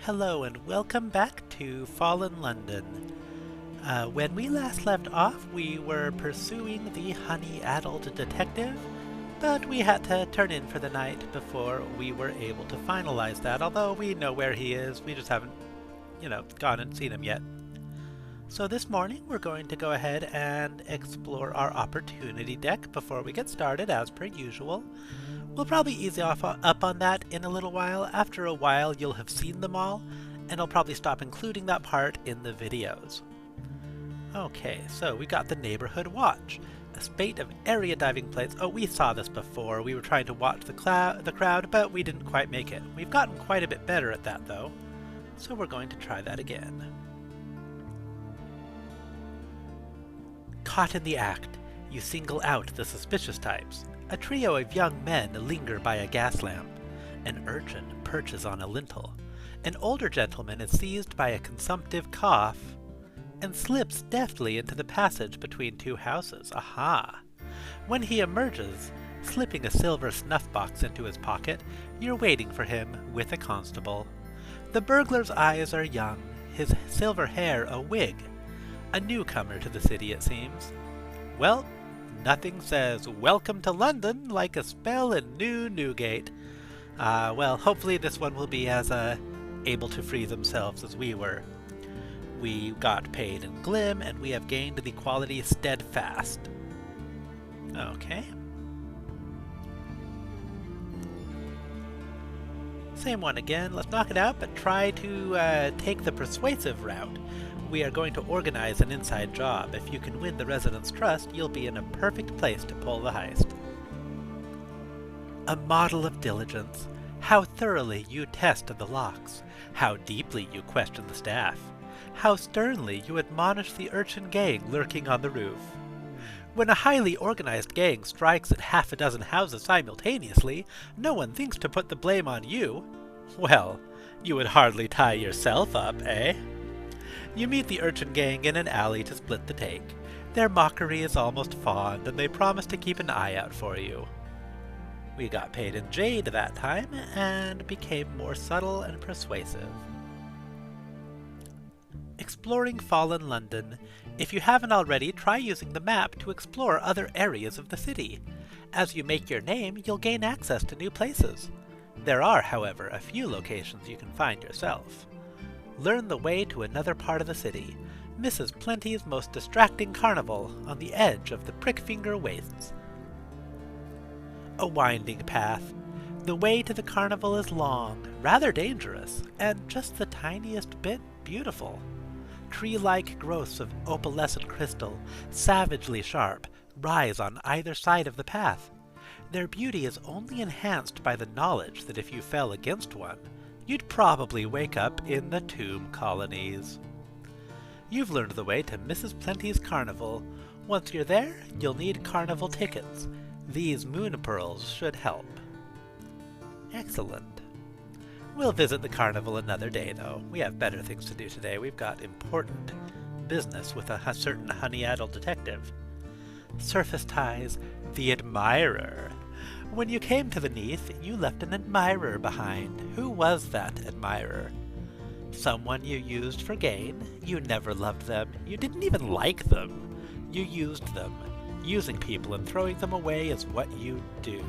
Hello and welcome back to Fallen London. When we last left off, we were pursuing the Honey-Addled Detective, but we had to turn in for the night before we were able to finalize that, although we know where he is. We just haven't, gone and seen him yet. So this morning, we're going to go ahead and explore our opportunity deck before we get started, as per usual. We'll probably ease up on that in a little while. After a while, you'll have seen them all, and I'll probably stop including that part in the videos. Okay, so we got the Neighborhood Watch, a spate of area diving plates. Oh, we saw this before. We were trying to watch the crowd, but we didn't quite make it. We've gotten quite a bit better at that, though, so we're going to try that again. Caught in the act, you single out the suspicious types. A trio of young men linger by a gas lamp. An urchin perches on a lintel. An older gentleman is seized by a consumptive cough and slips deftly into the passage between two houses. Aha! When he emerges, slipping a silver snuff box into his pocket, you're waiting for him with a constable. The burglar's eyes are young, his silver hair a wig. A newcomer to the city, it seems. Well, nothing says welcome to London like a spell in New Newgate. Well, hopefully this one will be as able to free themselves as we were. We got paid in Glim, and we have gained the quality Steadfast. Okay. Same one again. Let's knock it out, but try to take the persuasive route. We are going to organize an inside job. If you can win the residents' trust, you'll be in a perfect place to pull the heist. A model of diligence. How thoroughly you test the locks. How deeply you question the staff. How sternly you admonish the urchin gang lurking on the roof. When a highly organized gang strikes at half a dozen houses simultaneously, no one thinks to put the blame on you. Well, you would hardly tie yourself up, eh? You meet the urchin gang in an alley to split the take. Their mockery is almost fond, and they promise to keep an eye out for you. We got paid in jade that time, and became more subtle and persuasive. Exploring Fallen London. If you haven't already, try using the map to explore other areas of the city. As you make your name, you'll gain access to new places. There are, however, a few locations you can find yourself. Learn the way to another part of the city, Mrs. Plenty's most distracting carnival on the edge of the Prickfinger Wastes. A winding path. The way to the carnival is long, rather dangerous, and just the tiniest bit beautiful. Tree-like growths of opalescent crystal, savagely sharp, rise on either side of the path. Their beauty is only enhanced by the knowledge that if you fell against one, you'd probably wake up in the tomb colonies. You've learned the way to Mrs. Plenty's carnival. Once you're there, you'll need carnival tickets. These moon pearls should help. Excellent. We'll visit the carnival another day, though. We have better things to do today. We've got important business with a certain Honey-Addled Detective. Surface ties, the admirer. When you came to the Neath, you left an admirer behind. Who was that admirer? Someone you used for gain. You never loved them. You didn't even like them. You used them. Using people and throwing them away is what you do.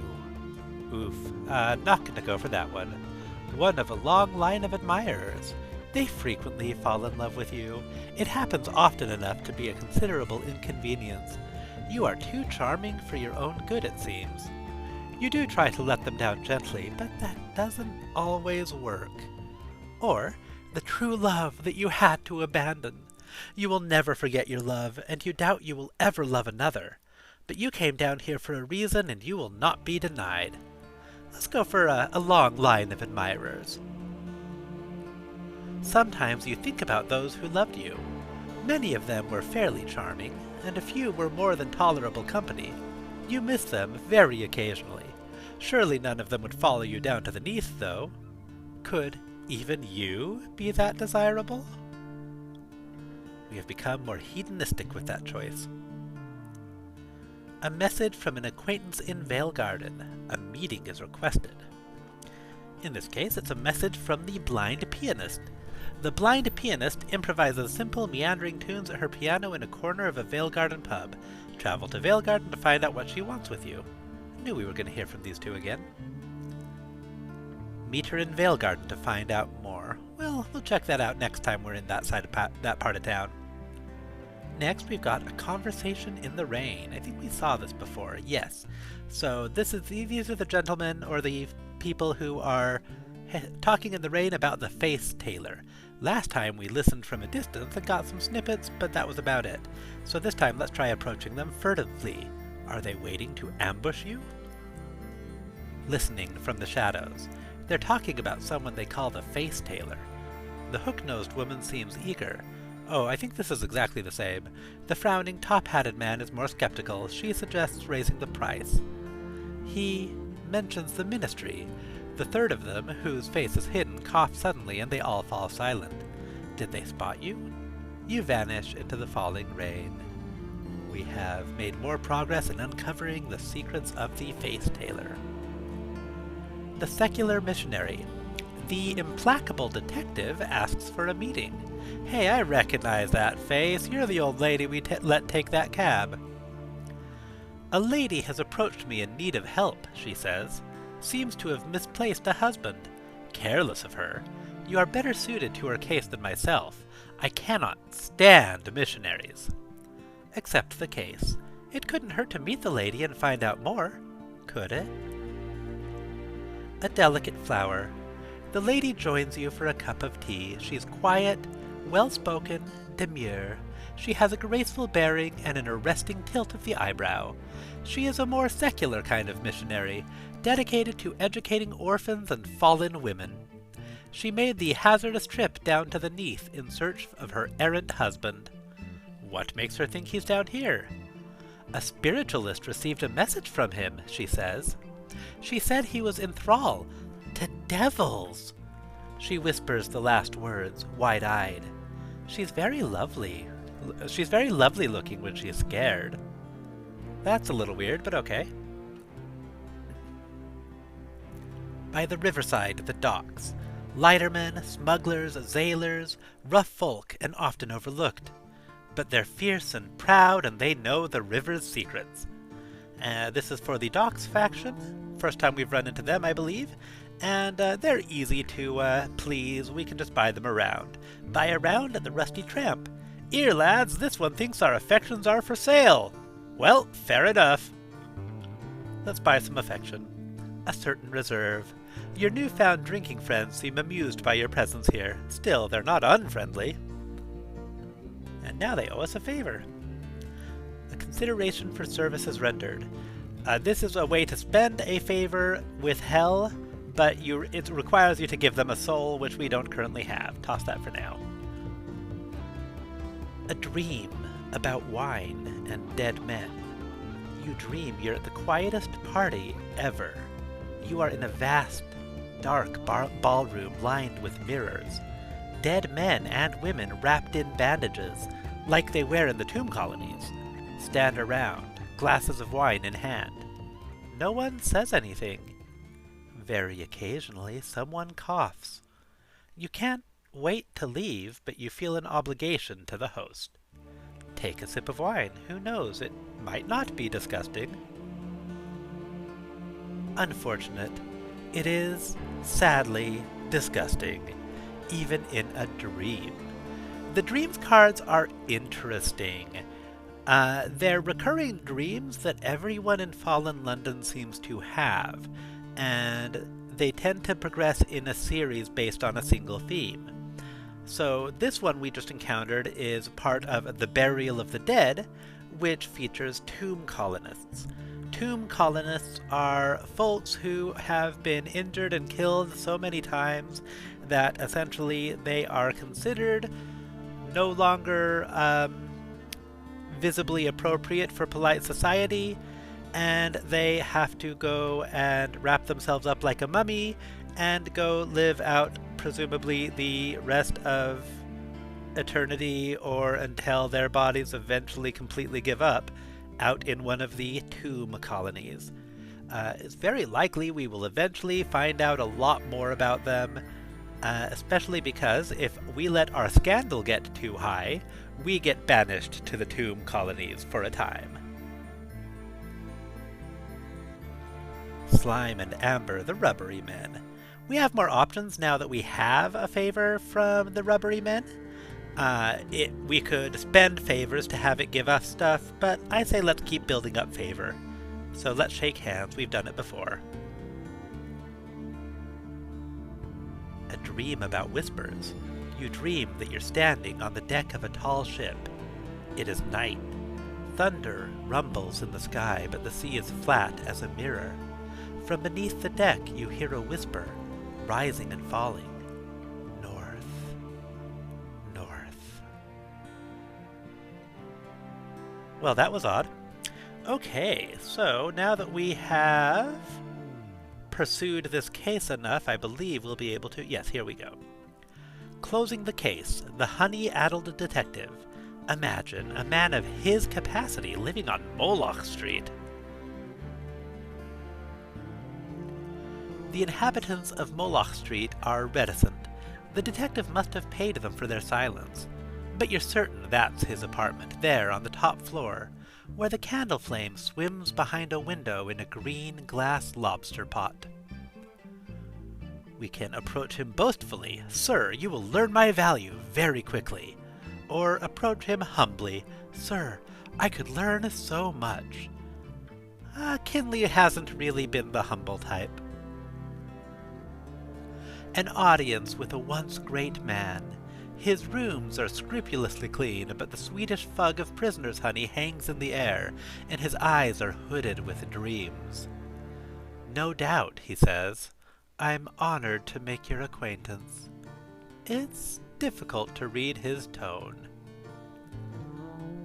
Oof. Not gonna go for that one. One of a long line of admirers. They frequently fall in love with you. It happens often enough to be a considerable inconvenience. You are too charming for your own good, it seems. You do try to let them down gently, but that doesn't always work. Or the true love that you had to abandon. You will never forget your love, and you doubt you will ever love another. But you came down here for a reason, and you will not be denied. Let's go for a long line of admirers. Sometimes you think about those who loved you. Many of them were fairly charming, and a few were more than tolerable company. You miss them very occasionally. Surely none of them would follow you down to the Neath, though. Could even you be that desirable? We have become more hedonistic with that choice. A message from an acquaintance in Veilgarden. A meeting is requested. In this case, it's a message from the Blind Pianist. The Blind Pianist improvises simple, meandering tunes at her piano in a corner of a Veilgarden pub. Travel to Veilgarden to find out what she wants with you. Knew we were going to hear from these two again. Meet her in Veilgarden to find out more. Well, we'll check that out next time we're in that side of that part of town. Next, we've got a conversation in the rain. I think we saw this before. Yes. So these are the gentlemen or the people who are talking in the rain about the face tailor. Last time we listened from a distance and got some snippets, but that was about it. So this time let's try approaching them furtively. Are they waiting to ambush you? Listening from the shadows. They're talking about someone they call the face tailor. The hook-nosed woman seems eager. Oh, I think this is exactly the same. The frowning, top-hatted man is more skeptical. She suggests raising the price. He mentions the ministry. The third of them, whose face is hidden, cough suddenly and they all fall silent. Did they spot you? You vanish into the falling rain. We have made more progress in uncovering the secrets of the face tailor. The secular missionary. The implacable detective asks for a meeting. Hey, I recognize that face. You're the old lady we let take that cab. A lady has approached me in need of help, she says. Seems to have misplaced a husband. Careless of her. You are better suited to her case than myself. I cannot stand missionaries. Accept the case. It couldn't hurt to meet the lady and find out more, could it? A delicate flower. The lady joins you for a cup of tea. She's quiet, well-spoken, demure. She has a graceful bearing and an arresting tilt of the eyebrow. She is a more secular kind of missionary, dedicated to educating orphans and fallen women. She made the hazardous trip down to the Neath in search of her errant husband. What makes her think he's down here? A spiritualist received a message from him, she says. She said he was in thrall to devils. She whispers the last words, wide-eyed. She's very lovely. She's very lovely looking when she's scared. That's a little weird, but okay. By the riverside, the docks. Lightermen, smugglers, sailors, rough folk, and often overlooked. But they're fierce and proud, and they know the river's secrets. This is for the docks faction. First time we've run into them, I believe. And they're easy to please. We can just buy them around. Buy around at the Rusty Tramp. Here, lads, this one thinks our affections are for sale. Well, fair enough. Let's buy some affection. A certain reserve. Your newfound drinking friends seem amused by your presence here. Still, they're not unfriendly. And now they owe us a favor. A consideration for services rendered. This is a way to spend a favor with hell, but it requires you to give them a soul, which we don't currently have. Toss that for now. A dream about wine and dead men. You dream you're at the quietest party ever. You are in a vast, dark ballroom lined with mirrors. Dead men and women wrapped in bandages, like they wear in the tomb colonies, stand around, glasses of wine in hand. No one says anything. Very occasionally, someone coughs. You can't wait to leave, but you feel an obligation to the host. Take a sip of wine. Who knows? It might not be disgusting. Unfortunate. It is, sadly, disgusting, even in a dream. The dreams cards are interesting. They're recurring dreams that everyone in Fallen London seems to have, and they tend to progress in a series based on a single theme. So this one we just encountered is part of The Burial of the Dead, which features tomb colonists. Tomb colonists are folks who have been injured and killed so many times that essentially they are considered no longer visibly appropriate for polite society, and they have to go and wrap themselves up like a mummy and go live out presumably the rest of eternity, or until their bodies eventually completely give up, out in one of the tomb colonies. It's very likely we will eventually find out a lot more about them, especially because if we let our scandal get too high, we get banished to the tomb colonies for a time. Slime and Amber, the rubbery men. We have more options now that we have a favor from the rubbery men. We could spend favors to have it give us stuff, but I say let's keep building up favor. So let's shake hands, we've done it before. A dream about whispers. You dream that you're standing on the deck of a tall ship. It is night. Thunder rumbles in the sky, but the sea is flat as a mirror. From beneath the deck you hear a whisper, rising and falling. North. North. Well, that was odd. Okay, so now that we have pursued this case enough, I believe we'll be able to... Yes, here we go. Closing the case, the Honey-Addled Detective. Imagine a man of his capacity living on Moloch Street. The inhabitants of Moloch Street are reticent. The detective must have paid them for their silence. But you're certain that's his apartment, there on the top floor, where the candle flame swims behind a window in a green glass lobster pot. We can approach him boastfully, "Sir, you will learn my value very quickly." Or approach him humbly, "Sir, I could learn so much." Kinley hasn't really been the humble type. An audience with a once great man. His rooms are scrupulously clean, but the Swedish fug of prisoner's honey hangs in the air, and his eyes are hooded with dreams. "No doubt," he says. "I'm honored to make your acquaintance." It's difficult to read his tone.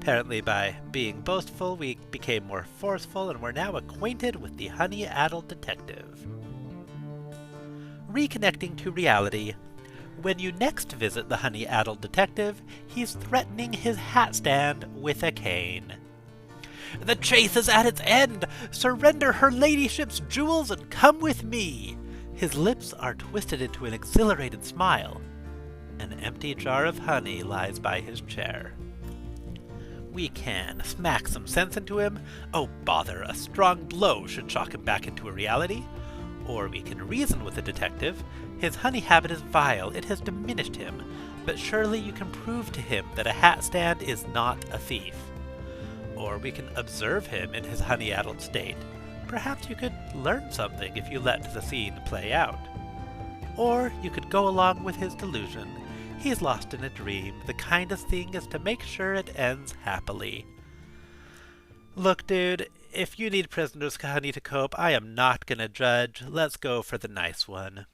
Apparently by being boastful, we became more forceful, and we're now acquainted with the Honey-Addled Detective. Reconnecting to reality. When you next visit the Honey-Addled Detective, he's threatening his hat stand with a cane. "The chase is at its end! Surrender her ladyship's jewels and come with me!" His lips are twisted into an exhilarated smile. An empty jar of honey lies by his chair. We can smack some sense into him. Oh bother, a strong blow should shock him back into a reality. Or we can reason with the detective. His honey habit is vile, it has diminished him, but surely you can prove to him that a hat stand is not a thief. Or we can observe him in his honey-addled state. Perhaps you could learn something if you let the scene play out. Or you could go along with his delusion. He's lost in a dream. The kindest thing is to make sure it ends happily. Look, dude, if you need prisoner's honey to cope, I am not gonna judge. Let's go for the nice one.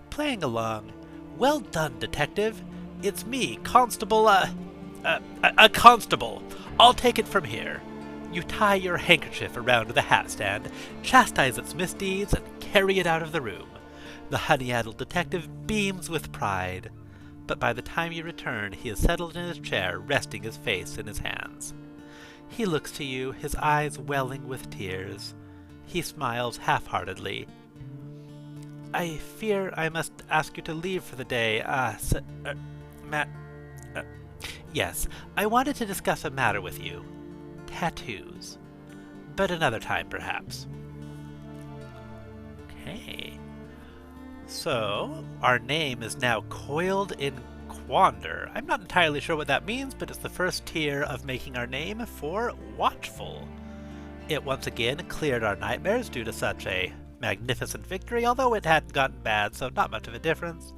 Playing along. "Well done, detective. It's me, Constable, a constable. I'll take it from here." You tie your handkerchief around the hat stand, chastise its misdeeds, and carry it out of the room. The Honey-Addled Detective beams with pride. But by the time you return, he is settled in his chair, resting his face in his hands. He looks to you, his eyes welling with tears. He smiles half-heartedly. "I fear I must ask you to leave for the day. Yes, I wanted to discuss a matter with you. Tattoos. But another time, perhaps." Okay. So, our name is now Coiled in Quander. I'm not entirely sure what that means, but it's the first tier of making our name for Watchful. It once again cleared our nightmares due to such a magnificent victory, although it hadn't gotten bad, so not much of a difference.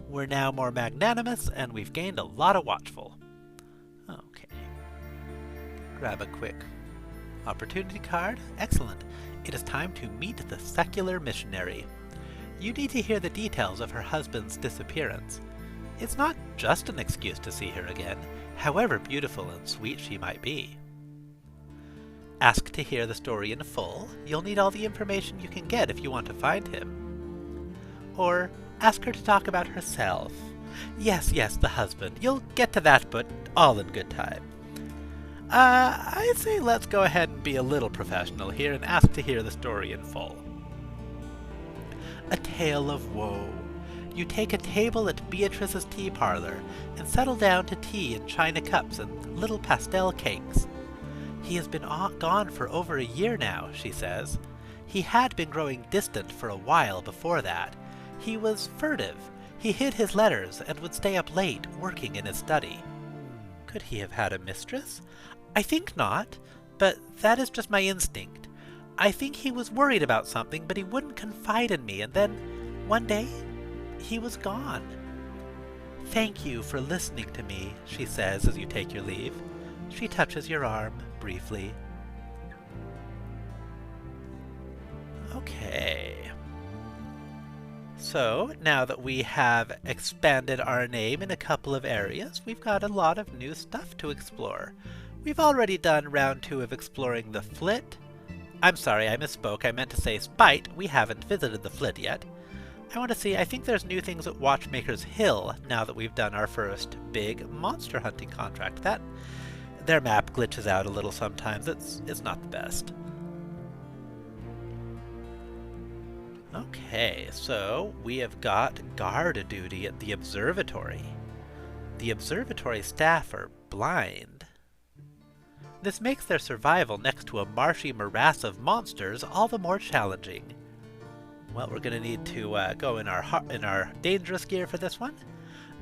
We're now more magnanimous, and we've gained a lot of Watchful. Okay. Grab a quick opportunity card. Excellent. It is time to meet the secular missionary. You need to hear the details of her husband's disappearance. It's not just an excuse to see her again, however beautiful and sweet she might be. Ask to hear the story in full. You'll need all the information you can get if you want to find him. Or ask her to talk about herself. Yes, the husband. You'll get to that, but all in good time. I say let's go ahead and be a little professional here and ask to hear the story in full. A tale of woe. You take a table at Beatrice's tea parlor and settle down to tea in china cups and little pastel cakes. He has been gone for over a year now, she says. He had been growing distant for a while before that. He was furtive. He hid his letters and would stay up late working in his study. Could he have had a mistress? I think not, but that is just my instinct. I think he was worried about something, but he wouldn't confide in me, and then, one day, he was gone. Thank you for listening to me, she says as you take your leave. She touches your arm briefly. Okay. So, now that we have expanded our name in a couple of areas, we've got a lot of new stuff to explore. We've already done round 2 of exploring the Flit. I'm sorry, I misspoke. I meant to say Spite. We haven't visited the Flit yet. I want to see, I think there's new things at Watchmaker's Hill now that we've done our first big monster hunting contract. Their map glitches out a little sometimes. It's not the best. Okay, so we have got guard duty at the observatory. The observatory staff are blind. This makes their survival next to a marshy morass of monsters all the more challenging. Well, we're going to need to go in our dangerous gear for this one.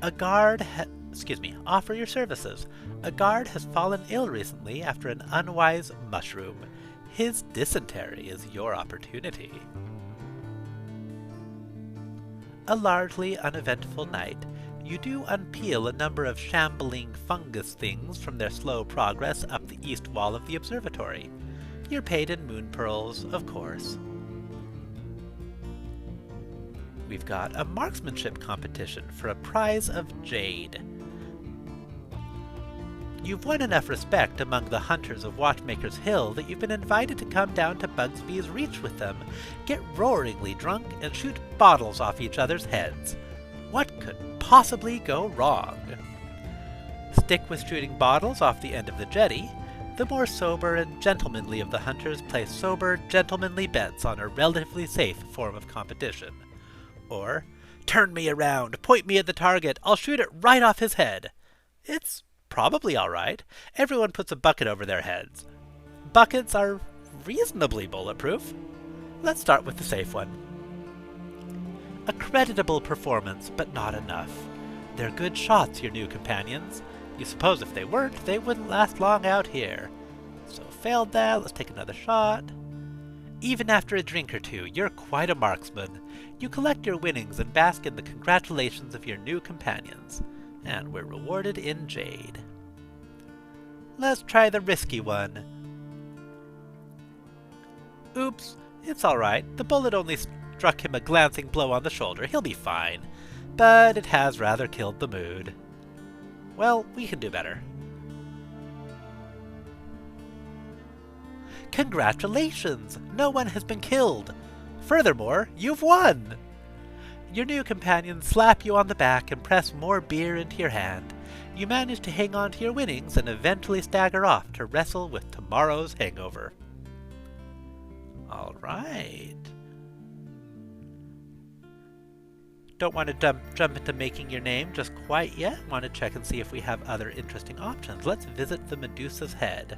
Offer your services. A guard has fallen ill recently after an unwise mushroom. His dysentery is your opportunity. A largely uneventful night. You do unpeel a number of shambling fungus things from their slow progress up the east wall of the observatory. You're paid in moon pearls, of course. We've got a marksmanship competition for a prize of jade. You've won enough respect among the hunters of Watchmaker's Hill that you've been invited to come down to Bugsby's Reach with them, get roaringly drunk, and shoot bottles off each other's heads. What could possibly go wrong? Stick with shooting bottles off the end of the jetty. The more sober and gentlemanly of the hunters place sober, gentlemanly bets on a relatively safe form of competition. Or, turn me around, point me at the target, I'll shoot it right off his head. It's probably all right. Everyone puts a bucket over their heads. Buckets are reasonably bulletproof. Let's start with the safe one. A creditable performance, but not enough. They're good shots, your new companions. You suppose if they weren't, they wouldn't last long out here. So failed that, let's take another shot. Even after a drink or two, you're quite a marksman. You collect your winnings and bask in the congratulations of your new companions. And we're rewarded in jade. Let's try the risky one. Oops, it's alright. The bullet only struck him a glancing blow on the shoulder. He'll be fine. But it has rather killed the mood. Well, we can do better. Congratulations! No one has been killed. Furthermore, you've won! Your new companions slap you on the back and press more beer into your hand. You manage to hang on to your winnings and eventually stagger off to wrestle with tomorrow's hangover. All right. Don't want to jump into making your name just quite yet. Want to check and see if we have other interesting options. Let's visit the Medusa's Head.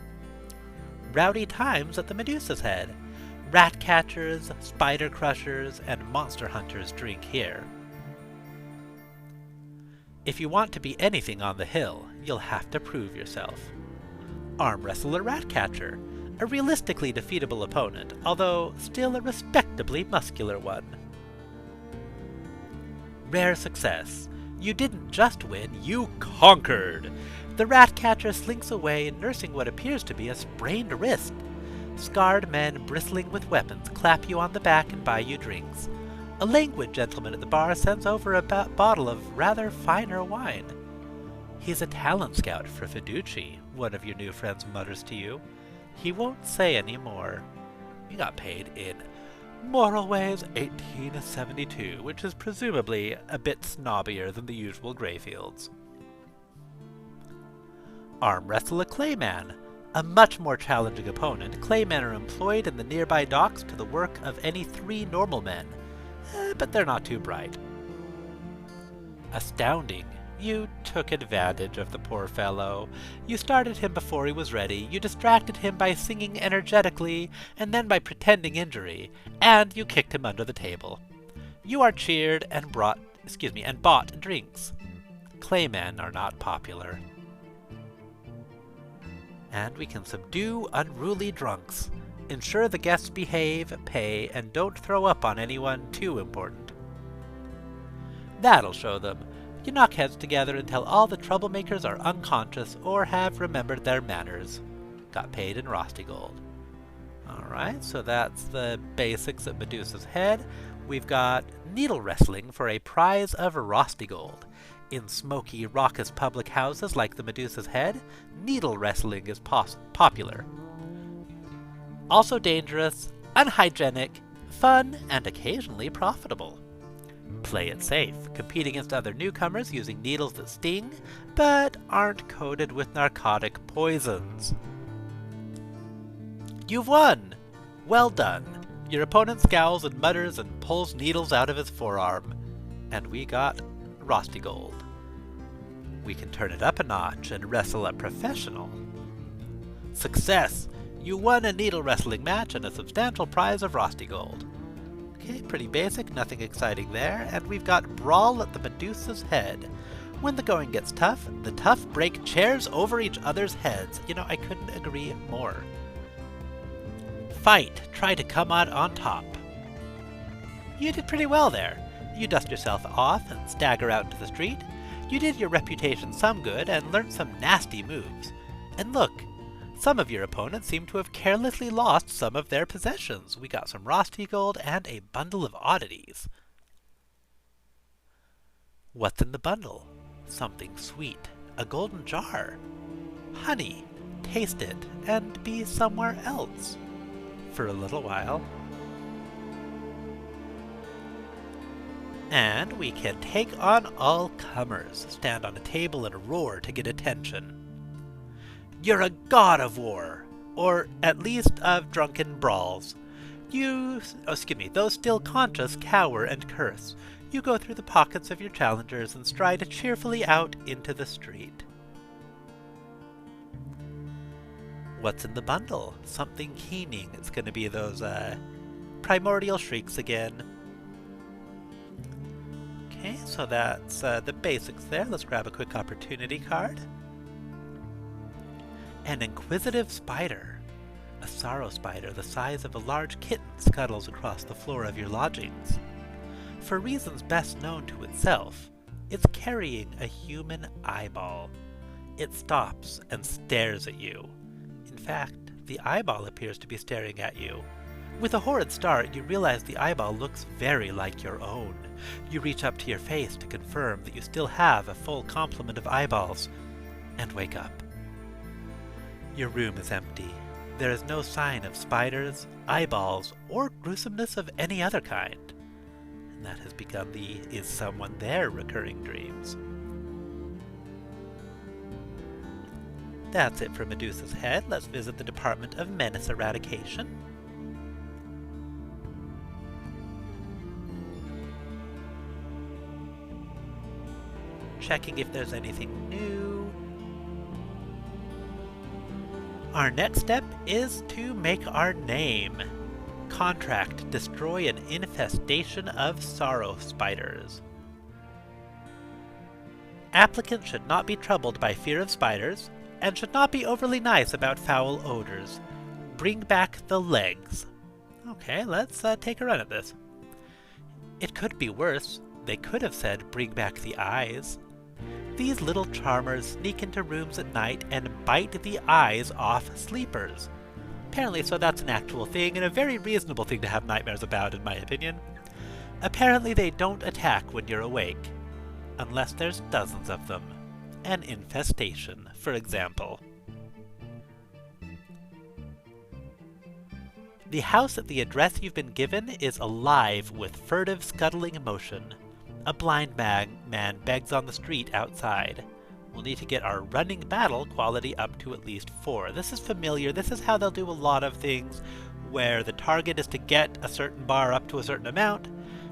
Rowdy times at the Medusa's Head. Rat catchers, spider crushers, and monster hunters drink here. If you want to be anything on the hill, you'll have to prove yourself. Arm wrestler rat catcher, a realistically defeatable opponent, although still a respectably muscular one. Rare success. You didn't just win, you conquered! The rat catcher slinks away, nursing what appears to be a sprained wrist. Scarred men bristling with weapons clap you on the back and buy you drinks. A languid gentleman at the bar sends over a bottle of rather finer wine. He's a talent scout for Fiduci, one of your new friends mutters to you. He won't say any more. You got paid in Moralways 1872, which is presumably a bit snobbier than the usual Greyfields. Arm wrestle a clayman, A much more challenging opponent, claymen are employed in the nearby docks to the work of any 3 normal men, but they're not too bright. Astounding. You took advantage of the poor fellow. You started him before he was ready, you distracted him by singing energetically, and then by pretending injury, and you kicked him under the table. You are cheered and bought drinks. Claymen are not popular. And we can subdue unruly drunks. Ensure the guests behave, pay, and don't throw up on anyone too important. That'll show them. You knock heads together until all the troublemakers are unconscious or have remembered their manners. Got paid in Rosti Gold. Alright, so that's the basics of Medusa's Head. We've got needle wrestling for a prize of Rosti Gold. In smoky, raucous public houses like the Medusa's Head, needle wrestling is popular. Also dangerous, unhygienic, fun, and occasionally profitable. Play it safe, compete against other newcomers using needles that sting, but aren't coated with narcotic poisons. You've won! Well done. Your opponent scowls and mutters and pulls needles out of his forearm. And we got Rosti Gold. We can turn it up a notch and wrestle a professional. Success! You won a needle wrestling match and a substantial prize of Rosti Gold. Okay, pretty basic, nothing exciting there. And we've got Brawl at the Medusa's Head. When the going gets tough, the tough break chairs over each other's heads. You know, I couldn't agree more. Fight. Try to come out on top. You did pretty well there. You dust yourself off and stagger out into the street. You did your reputation some good and learnt some nasty moves. And look, some of your opponents seem to have carelessly lost some of their possessions. We got some Rosti Gold and a bundle of oddities. What's in the bundle? Something sweet. A golden jar. Honey. Taste it and be somewhere else. For a little while. And we can take on all comers, stand on a table and roar to get attention. You're a god of war, or at least of drunken brawls. Those still conscious cower and curse. You go through the pockets of your challengers and stride cheerfully out into the street. What's in the bundle? Something keening. It's going to be those primordial shrieks again. Okay, so that's the basics there. Let's grab a quick opportunity card. An inquisitive spider. A sorrow spider the size of a large kitten scuttles across the floor of your lodgings. For reasons best known to itself, it's carrying a human eyeball. It stops and stares at you. In fact, the eyeball appears to be staring at you. With a horrid start, you realize the eyeball looks very like your own. You reach up to your face to confirm that you still have a full complement of eyeballs, and wake up. Your room is empty. There is no sign of spiders, eyeballs, or gruesomeness of any other kind. And that has begun the "is someone there" recurring dreams. That's it for Medusa's Head. Let's visit the Department of Menace Eradication. Checking if there's anything new. Our next step is to make our name. Contract. Destroy an infestation of sorrow spiders. Applicants should not be troubled by fear of spiders, and should not be overly nice about foul odors. Bring back the legs. Okay, let's take a run at this. It could be worse. They could have said, bring back the eyes. These little charmers sneak into rooms at night and bite the eyes off sleepers. Apparently, so that's an actual thing, and a very reasonable thing to have nightmares about, in my opinion. Apparently they don't attack when you're awake. Unless there's dozens of them. An infestation, for example. The house at the address you've been given is alive with furtive scuttling motion. A blind man begs on the street outside. we'll need to get our running battle quality up to at least 4. This is familiar. This is how they'll do a lot of things, where the target is to get a certain bar up to a certain amount,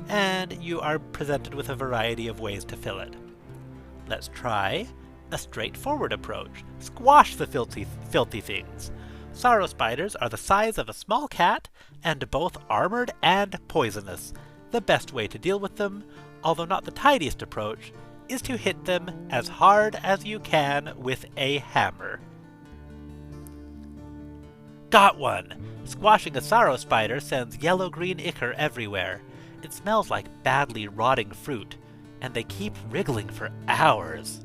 and you are presented with a variety of ways to fill it. Let's try a straightforward approach. Squash the filthy things. Sorrow spiders are the size of a small cat, and both armored and poisonous. The best way to deal with them, although not the tidiest approach, is to hit them as hard as you can with a hammer. Got one! Squashing a sorrow spider sends yellow-green ichor everywhere. It smells like badly rotting fruit, and they keep wriggling for hours.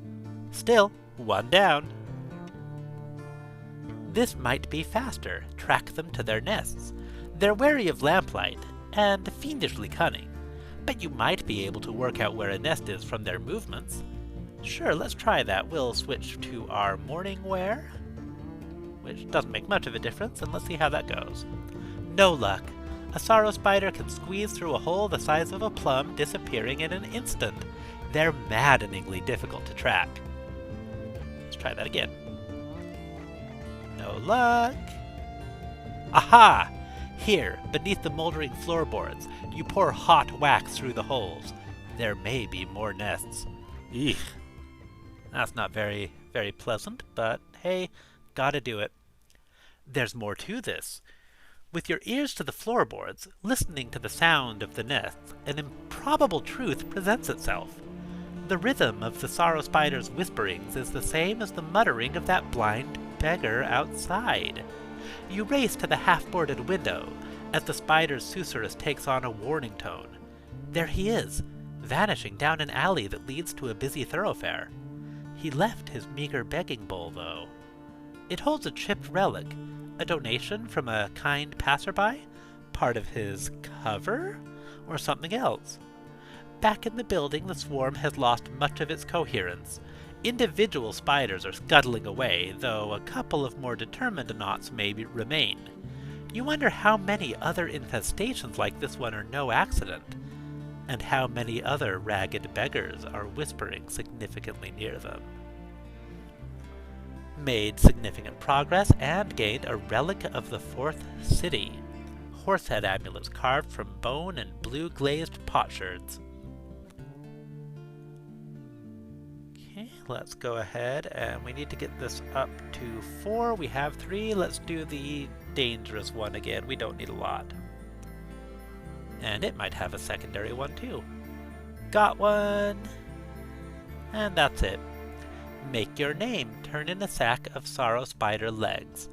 Still, one down. This might be faster. Track them to their nests. They're wary of lamplight, and fiendishly cunning, but you might be able to work out where a nest is from their movements. Sure, let's try that. We'll switch to our morning wear, which doesn't make much of a difference, and let's see how that goes. No luck. A sorrow spider can squeeze through a hole the size of a plum, disappearing in an instant. They're maddeningly difficult to track. Let's try that again. No luck. Aha! Here, beneath the moldering floorboards, you pour hot wax through the holes. There may be more nests. Eek. That's not very pleasant, but hey, gotta do it. There's more to this. With your ears to the floorboards, listening to the sound of the nests, an improbable truth presents itself. The rhythm of the sorrow spider's whisperings is the same as the muttering of that blind beggar outside. You race to the half-boarded window as the spider's susurrus takes on a warning tone. There he is, vanishing down an alley that leads to a busy thoroughfare. He left his meager begging bowl, though. It holds a chipped relic, a donation from a kind passerby, part of his cover, or something else. Back in the building, the swarm has lost much of its coherence. Individual spiders are scuttling away, though a couple of more determined knots may remain. You wonder how many other infestations like this one are no accident, and how many other ragged beggars are whispering significantly near them. Made significant progress and gained a relic of the 4th city. Horsehead amulets carved from bone and blue glazed potsherds. Okay, let's go ahead, and we need to get this up to 4. We have 3. Let's do the dangerous one again. We don't need a lot. And it might have a secondary one too. Got one! And that's it. Make your name. Turn in a sack of sorrow spider legs.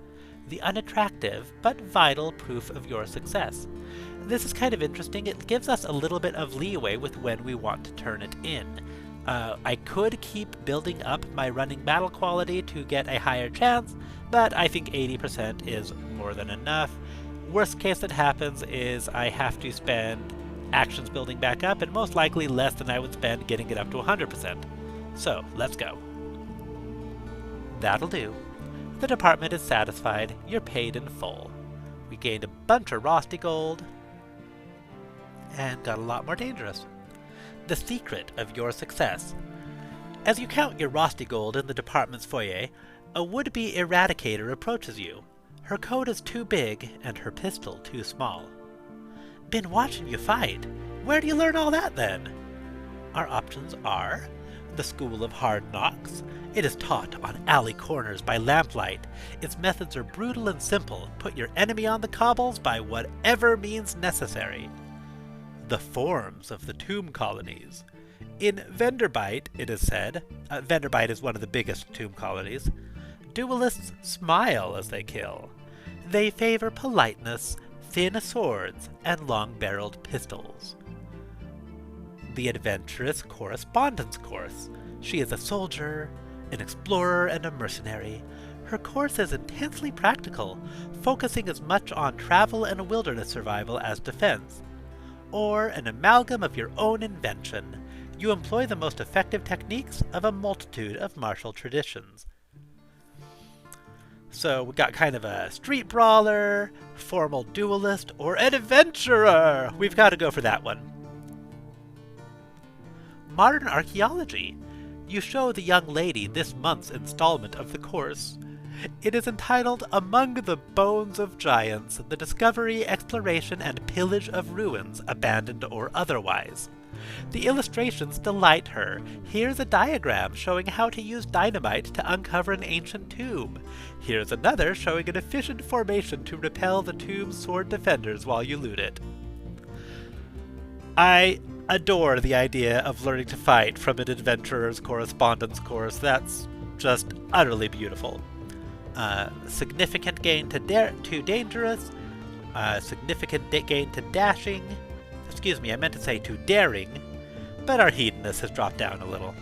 The unattractive but vital proof of your success. This is kind of interesting. It gives us a little bit of leeway with when we want to turn it in. I could keep building up my running battle quality to get a higher chance, but I think 80% is more than enough. Worst case that happens is I have to spend actions building back up, and most likely less than I would spend getting it up to 100%. So, let's go. That'll do. The department is satisfied. You're paid in full. We gained a bunch of Rusty Gold, and got a lot more dangerous. The secret of your success. As you count your Rusty Gold in the department's foyer, a would-be eradicator approaches you. Her coat is too big, and her pistol too small. Been watching you fight. Where do you learn all that, then? Our options are the School of Hard Knocks. It is taught on alley corners by lamplight. Its methods are brutal and simple. Put your enemy on the cobbles by whatever means necessary. The forms of the tomb colonies. In Venderbite, it is said, Venderbite is one of the biggest tomb colonies, duelists smile as they kill. They favor politeness, thin swords, and long-barreled pistols. The Adventurous Correspondence Course. She is a soldier, an explorer, and a mercenary. Her course is intensely practical, focusing as much on travel and wilderness survival as defense. Or an amalgam of your own invention. You employ the most effective techniques of a multitude of martial traditions. So we got kind of a street brawler, formal duelist, or an adventurer! We've got to go for that one. Modern archaeology. you show the young lady this month's installment of the course. It is entitled Among the Bones of Giants, the Discovery, Exploration, and Pillage of Ruins, Abandoned or Otherwise. The illustrations delight her. Here's a diagram showing how to use dynamite to uncover an ancient tomb. Here's another showing an efficient formation to repel the tomb's sword defenders while you loot it. I adore the idea of learning to fight from an adventurer's correspondence course. That's just utterly beautiful. Significant gain to dangerous, significant gain to dashing. Excuse me, I meant to say to daring, but our hedonist has dropped down a little.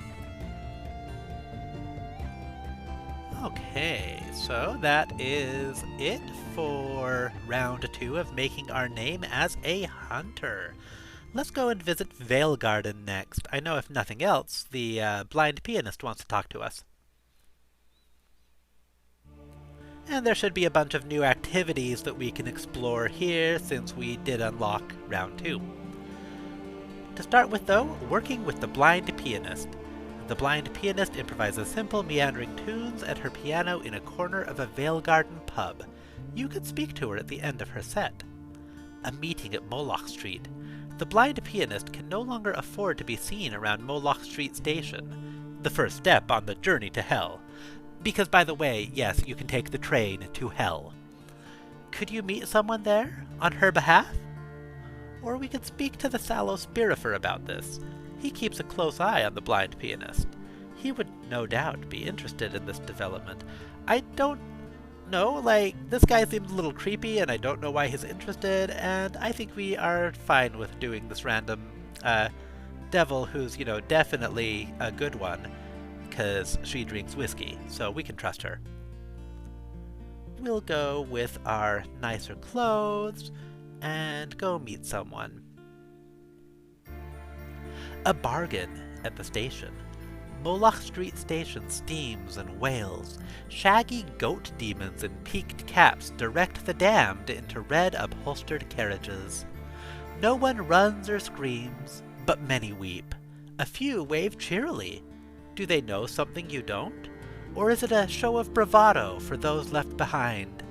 Okay, so that is it for round 2 of making our name as a hunter. Let's go and visit Veilgarden next. I know if nothing else, the blind pianist wants to talk to us. And there should be a bunch of new activities that we can explore here since we did unlock round 2. To start with though, working with the blind pianist. The blind pianist improvises simple meandering tunes at her piano in a corner of a Veilgarden pub. You can speak to her at the end of her set. A meeting at Moloch Street. The blind pianist can no longer afford to be seen around Moloch Street Station, the first step on the journey to hell. Because, by the way, yes, you can take the train to hell. Could you meet someone there, on her behalf? Or we could speak to the sallow Spirifer about this. He keeps a close eye on the blind pianist. He would no doubt be interested in this development. I don't know, this guy seems a little creepy, and I don't know why he's interested, and I think we are fine with doing this random, devil who's, definitely a good one, because she drinks whiskey, so we can trust her. We'll go with our nicer clothes, and go meet someone. A bargain at the station. Moloch Street Station steams and wails. Shaggy goat demons in peaked caps direct the damned into red upholstered carriages. No one runs or screams, but many weep. A few wave cheerily. Do they know something you don't? Or is it a show of bravado for those left behind?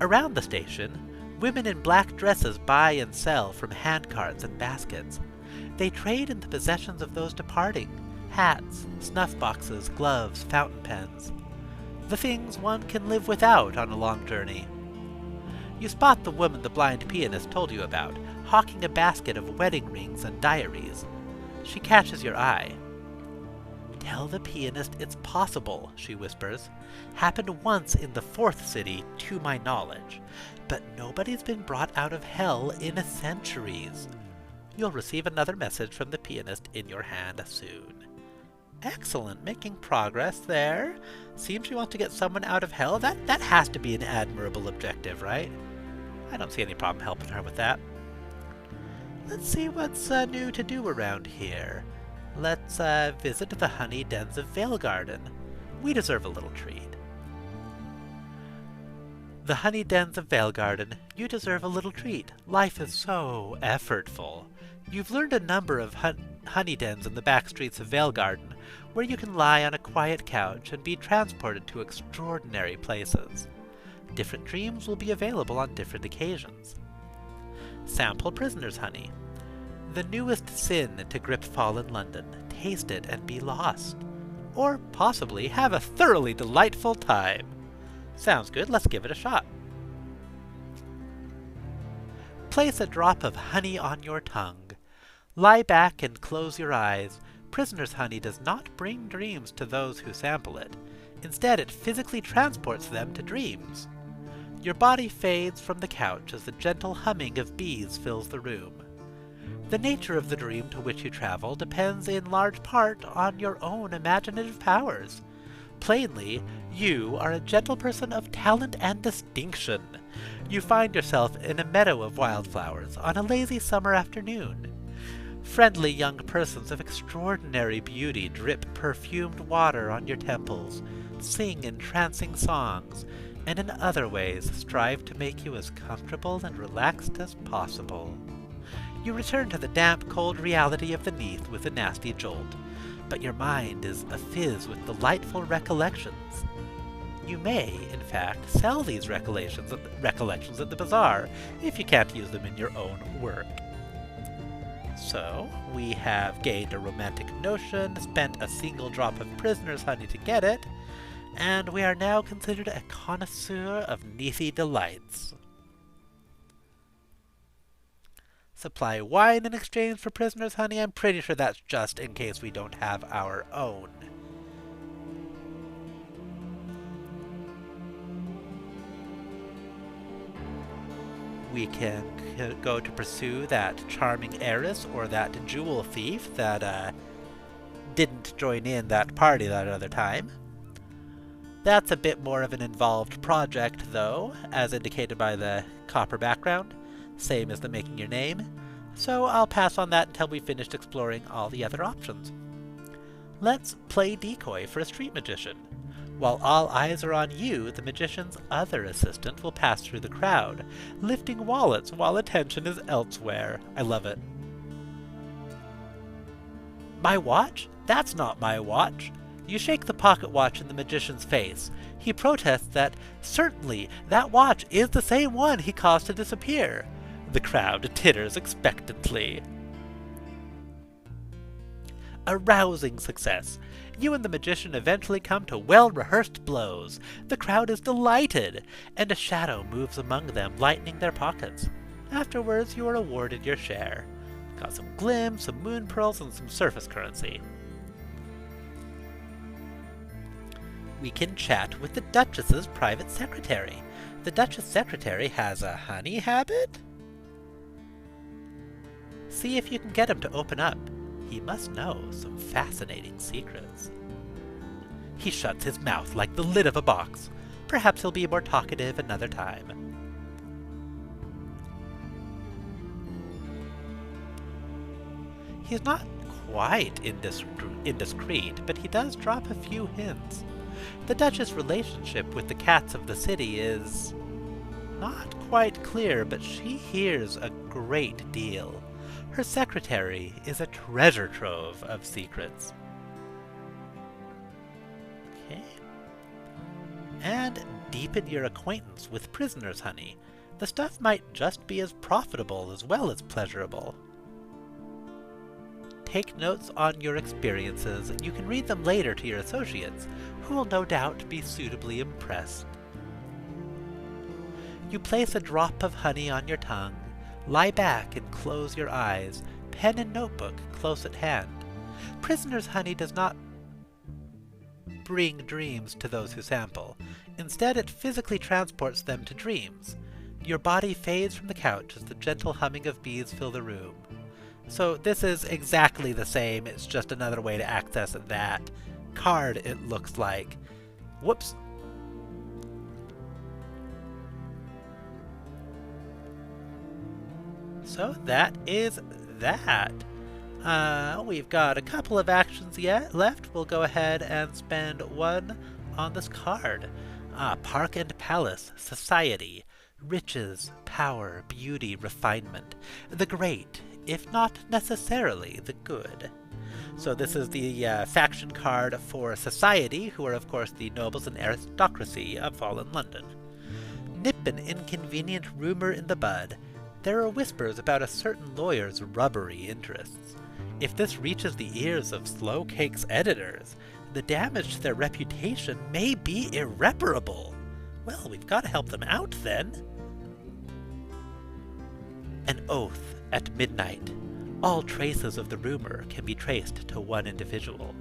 Around the station, women in black dresses buy and sell from handcarts and baskets. They trade in the possessions of those departing: hats, snuff boxes, gloves, fountain pens. The things one can live without on a long journey. You spot the woman the blind pianist told you about, hawking a basket of wedding rings and diaries. She catches your eye. "Tell the pianist it's possible," she whispers. "Happened once in the 4th city, to my knowledge. But nobody's been brought out of hell in centuries." You'll receive another message from the pianist in your hand soon. Excellent, making progress there. Seems you want to get someone out of hell. That has to be an admirable objective, right? I don't see any problem helping her with that. Let's see what's new to do around here. Let's visit the honey dens of Veilgarden. We deserve a little treat. The honey dens of Veilgarden, you deserve a little treat. Life is so effortful. You've learned a number of honey dens in the back streets of Veilgarden, where you can lie on a quiet couch and be transported to extraordinary places. Different dreams will be available on different occasions. Sample prisoner's honey. The newest sin to grip fallen London. Taste it and be lost. Or possibly have a thoroughly delightful time. Sounds good, let's give it a shot. Place a drop of honey on your tongue. Lie back and close your eyes. Prisoner's honey does not bring dreams to those who sample it. Instead, it physically transports them to dreams. Your body fades from the couch as the gentle humming of bees fills the room. The nature of the dream to which you travel depends in large part on your own imaginative powers. Plainly, you are a gentle person of talent and distinction. You find yourself in a meadow of wildflowers on a lazy summer afternoon. Friendly young persons of extraordinary beauty drip perfumed water on your temples, sing entrancing songs, and in other ways strive to make you as comfortable and relaxed as possible. You return to the damp, cold reality of the Neath with a nasty jolt, but your mind is afizz with delightful recollections. You may, in fact, sell these recollections at the bazaar, if you can't use them in your own work. So, we have gained a romantic notion, spent a single drop of prisoner's honey to get it, and we are now considered a connoisseur of Neathy delights. Supply wine in exchange for prisoner's honey. I'm pretty sure that's just in case we don't have our own. We can go to pursue that charming heiress or that jewel thief that didn't join in that party that other time. That's a bit more of an involved project, though, as indicated by the copper background, same as the making your name, so I'll pass on that until we've finished exploring all the other options. Let's play decoy for a street magician. While all eyes are on you, the magician's other assistant will pass through the crowd, lifting wallets while attention is elsewhere. I love it. My watch? That's not my watch. You shake the pocket watch in the magician's face. He protests that, certainly, that watch is the same one he caused to disappear. The crowd titters expectantly. A rousing success. You and the magician eventually come to well-rehearsed blows. The crowd is delighted, and a shadow moves among them, lightening their pockets. Afterwards, you are awarded your share. Got some glim, some moon pearls, and some surface currency. We can chat with the Duchess's private secretary. The Duchess' secretary has a honey habit? See if you can get him to open up. He must know some fascinating secrets. He shuts his mouth like the lid of a box. Perhaps he'll be more talkative another time. He's not quite indiscreet, but he does drop a few hints. The Duchess' relationship with the cats of the city is not quite clear, but she hears a great deal. Her secretary is a treasure trove of secrets. Okay. And deepen your acquaintance with prisoner's honey. The stuff might just be as profitable as well as pleasurable. Take notes on your experiences. You can read them later to your associates, who will no doubt be suitably impressed. You place a drop of honey on your tongue, lie back and close your eyes, pen and notebook close at hand. Prisoner's honey does not bring dreams to those who sample. Instead, it physically transports them to dreams. Your body fades from the couch as the gentle humming of bees fill the room. So this is exactly the same, it's just another way to access that card, it looks like. Whoops. So that is that. We've got a couple of actions yet left. We'll go ahead and spend one on this card. Park and Palace, Society, Riches, Power, Beauty, Refinement, the Great, if not necessarily the Good. So this is the faction card for Society, who are of course the nobles and aristocracy of fallen London. Nip an inconvenient rumor in the bud. There are whispers about a certain lawyer's rubbery interests. If this reaches the ears of Slowcake's editors, the damage to their reputation may be irreparable. Well, we've got to help them out then. An oath at midnight. All traces of the rumor can be traced to one individual.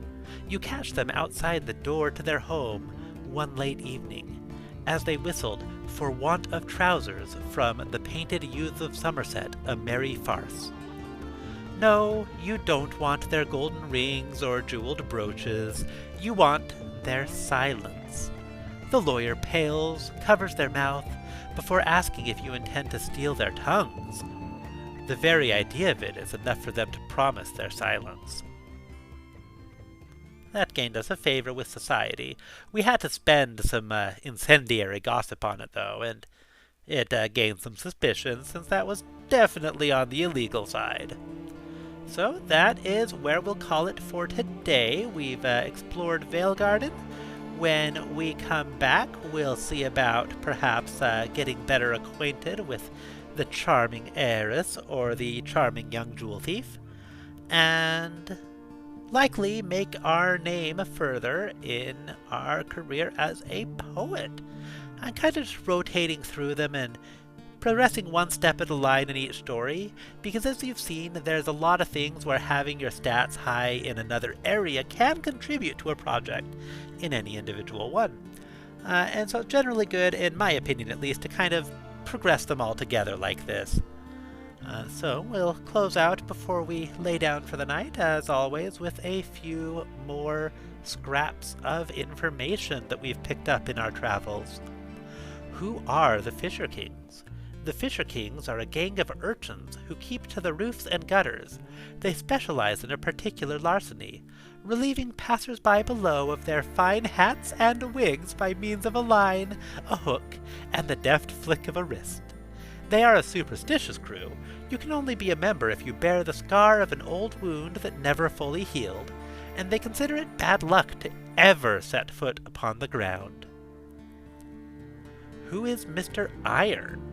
You catch them outside the door to their home one late evening, as they whistled For Want of Trousers from The Painted Youths of Somerset, a Merry Farce. No, you don't want their golden rings or jeweled brooches. You want their silence. The lawyer pales, covers their mouth, before asking if you intend to steal their tongues. The very idea of it is enough for them to promise their silence. That gained us a favor with society. We had to spend some incendiary gossip on it, though, and It gained some suspicion since that was definitely on the illegal side. So that is where we'll call it for today. We've explored Veilgarden. When we come back, we'll see about perhaps getting better acquainted with the charming heiress or the charming young jewel thief, and likely make our name further in our career as a poet. I'm kind of just rotating through them and progressing one step at a line in each story, because as you've seen, there's a lot of things where having your stats high in another area can contribute to a project in any individual one. And so it's generally good, in my opinion at least, to kind of progress them all together like this. So we'll close out before we lay down for the night, as always, with a few more scraps of information that we've picked up in our travels. Who are the Fisher Kings? The Fisher Kings are a gang of urchins who keep to the roofs and gutters. They specialize in a particular larceny, relieving passers-by below of their fine hats and wigs by means of a line, a hook, and the deft flick of a wrist. They are a superstitious crew. You can only be a member if you bear the scar of an old wound that never fully healed, and they consider it bad luck to ever set foot upon the ground. Who is Mr. Iron?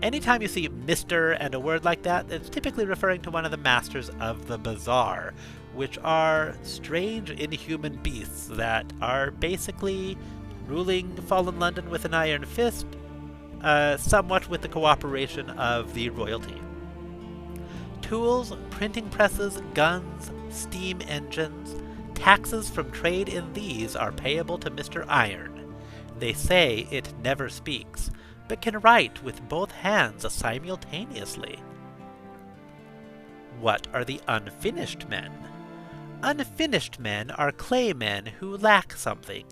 Anytime you see Mr. and a word like that, it's typically referring to one of the masters of the bazaar, which are strange inhuman beasts that are basically ruling fallen London with an iron fist, somewhat with the cooperation of the royalty. Tools, printing presses, guns, steam engines, taxes from trade in these are payable to Mr. Iron. They say it never speaks, but can write with both hands simultaneously. What are the unfinished men? Unfinished men are clay men who lack something.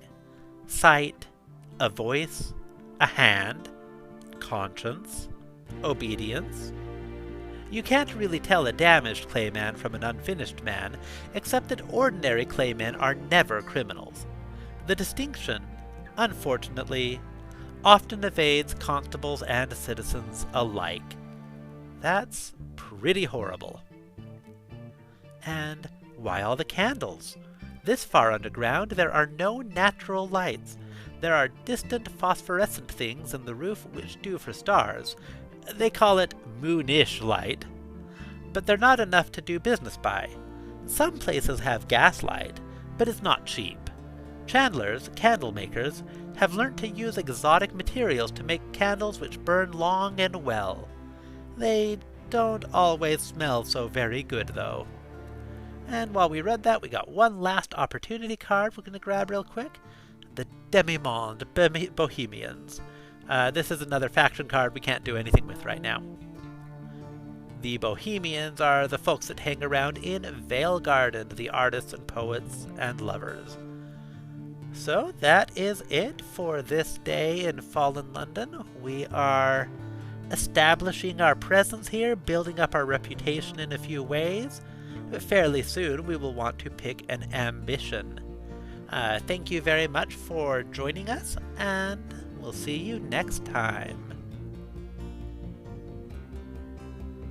Sight, a voice, a hand, conscience, obedience. You can't really tell a damaged clayman from an unfinished man, except that ordinary claymen are never criminals. The distinction, unfortunately, often evades constables and citizens alike. That's pretty horrible. And why all the candles? This far underground there are no natural lights. There are distant phosphorescent things in the roof which do for stars. They call it moonish light. But they're not enough to do business by. Some places have gaslight, but it's not cheap. Chandlers, candle makers, have learnt to use exotic materials to make candles which burn long and well. They don't always smell so very good, though. And while we read that, we got one last opportunity card we're going to grab real quick. The Demimonde Bohemians. This is another faction card we can't do anything with right now. The Bohemians are the folks that hang around in Veilgarden, the artists and poets and lovers. So that is it for this day in Fallen London. We are establishing our presence here, building up our reputation in a few ways. Fairly soon we will want to pick an ambition. Thank you very much for joining us, and we'll see you next time.